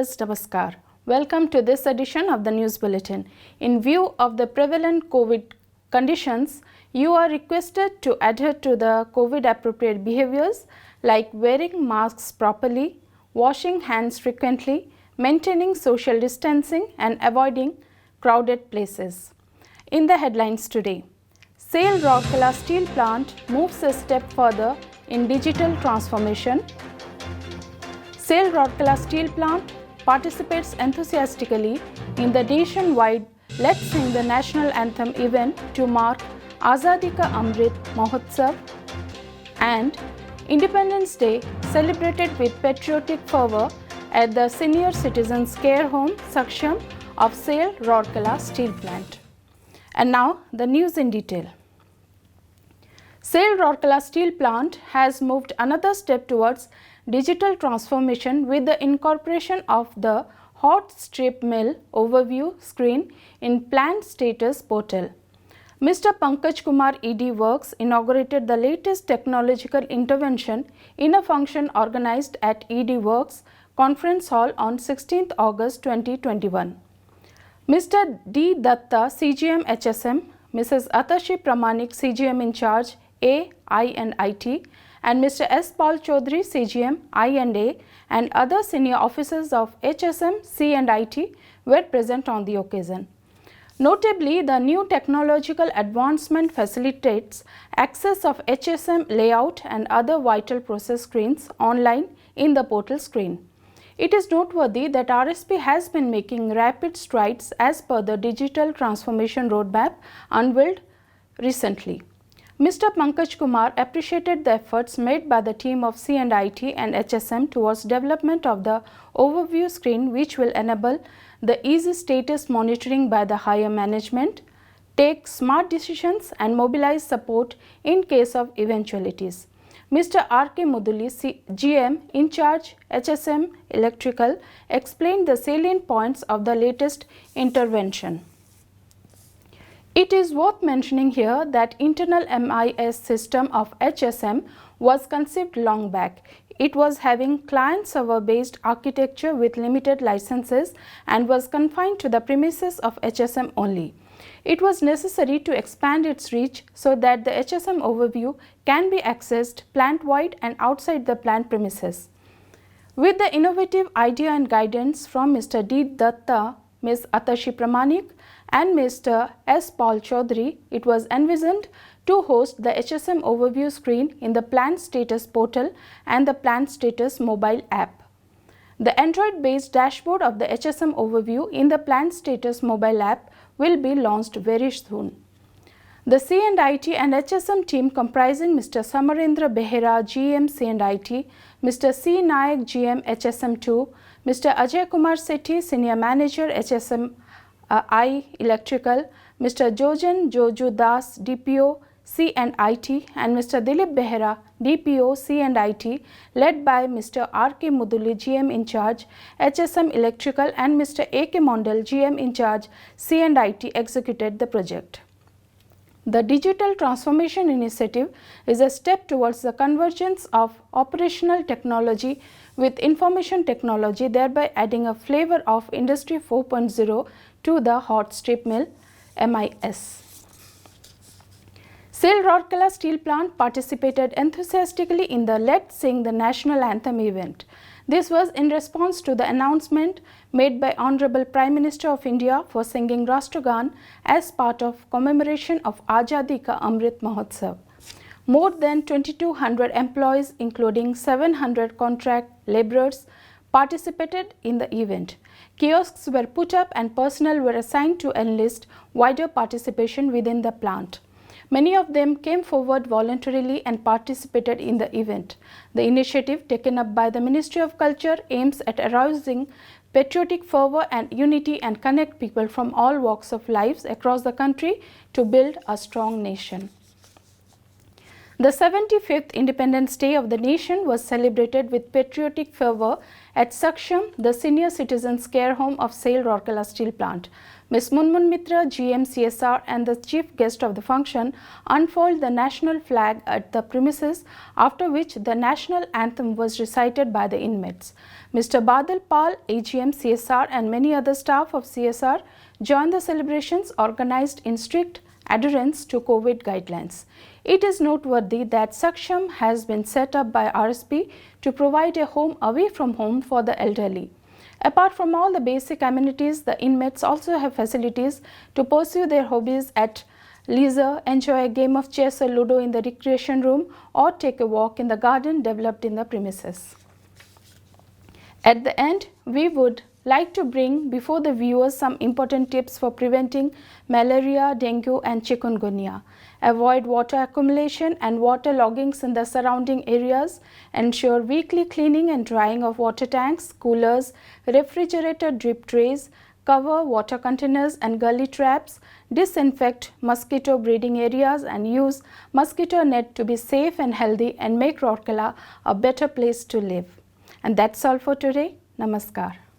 viewers, Namaskar. Welcome to this edition of the News Bulletin. In view of the prevalent COVID conditions, you are requested to adhere to the COVID-appropriate behaviors like wearing masks properly, washing hands frequently, maintaining social distancing and avoiding crowded places. In the headlines today, SAIL Rourkela steel plant moves a step further in digital transformation. SAIL Rourkela steel plant participates enthusiastically in the nationwide Let's Sing the National Anthem event to mark Azadi Ka Amrit Mahotsav, and Independence Day celebrated with patriotic fervor at the Senior Citizens Care Home Saksham of SAIL Rourkela steel plant. And now the news in detail. SAIL Rourkela steel plant has moved another step towards digital transformation with the incorporation of the hot strip mill overview screen in plant status portal. Mr. Pankaj Kumar ED Works inaugurated the latest technological intervention in a function organized at ED Works Conference Hall on 16th August 2021. Mr. D. Datta, CGM HSM, Mrs. Atashi Pramanik, CGM in charge A, I and IT, and Mr. S. Paul Chaudhary, CGM, I&A, and other senior officers of HSM, C and IT were present on the occasion. Notably, the new technological advancement facilitates access of HSM layout and other vital process screens online in the portal screen. It is noteworthy that RSP has been making rapid strides as per the digital transformation roadmap unveiled recently. Mr. Pankaj Kumar appreciated the efforts made by the team of C&IT and HSM towards development of the overview screen, which will enable the easy status monitoring by the higher management, take smart decisions and mobilize support in case of eventualities. Mr. R.K. Muduli, GM in charge HSM Electrical, explained the salient points of the latest intervention. It is worth mentioning here that internal MIS system of HSM was conceived long back. It was having client-server based architecture with limited licenses and was confined to the premises of HSM only. It was necessary to expand its reach so that the HSM overview can be accessed plant-wide and outside the plant premises. With the innovative idea and guidance from Mr. D. Datta, Ms. Atashi Pramanik, and Mr. S. Paul Chaudhary, it was envisioned to host the HSM overview screen in the plant status portal and the plant status mobile app. The Android-based dashboard of the HSM overview in the plant status mobile app will be launched very soon. The C&IT and HSM team comprising Mr. Samarendra Behera, GM C&IT, Mr. C. Nayak, GM HSM2, Mr. Ajay Kumar Sethi, Senior Manager HSM I Electrical, Mr. Jojan Joju Das, DPO C&IT, and Mr. Dilip Behera, DPO C&IT, led by Mr. R.K. Muduli, GM in charge HSM Electrical, and Mr. A.K. Mondal, GM in charge C&IT, executed the project. The Digital Transformation Initiative is a step towards the convergence of operational technology with information technology, thereby adding a flavor of Industry 4.0 to the hot strip mill MIS. SAIL Rourkela steel plant participated enthusiastically in the Let's Sing the National Anthem event. This was in response to the announcement made by Honorable Prime Minister of India for singing Rashtragan as part of commemoration of Azadi Ka Amrit Mahotsav. More than 2,200 employees, including 700 contract laborers, participated in the event. Kiosks were put up and personnel were assigned to enlist wider participation within the plant. Many of them came forward voluntarily and participated in the event. The initiative taken up by the Ministry of Culture aims at arousing patriotic fervor and unity and connect people from all walks of life across the country to build a strong nation. The 75th Independence Day of the nation was celebrated with patriotic fervour at Saksham, the senior citizens care home of SAIL Rourkela Steel Plant. Ms. Munmun Mitra, GM CSR and the chief guest of the function unfurled the national flag at the premises, after which the national anthem was recited by the inmates. Mr. Badal Pal, AGM CSR and many other staff of CSR joined the celebrations organized in strict adherence to COVID guidelines. It is noteworthy that Saksham has been set up by RSP to provide a home away from home for the elderly. Apart from all the basic amenities, the inmates also have facilities to pursue their hobbies at leisure, enjoy a game of chess or ludo in the recreation room, or take a walk in the garden developed in the premises. At the end, we would like to bring before the viewers some important tips for preventing malaria, dengue and chikungunya. Avoid water accumulation and water loggings in the surrounding areas. Ensure weekly cleaning and drying of water tanks, coolers, refrigerator drip trays. Cover water containers and gully traps. Disinfect mosquito breeding areas and use mosquito net to be safe and healthy and make Rourkela a better place to live. And that's all for today. Namaskar.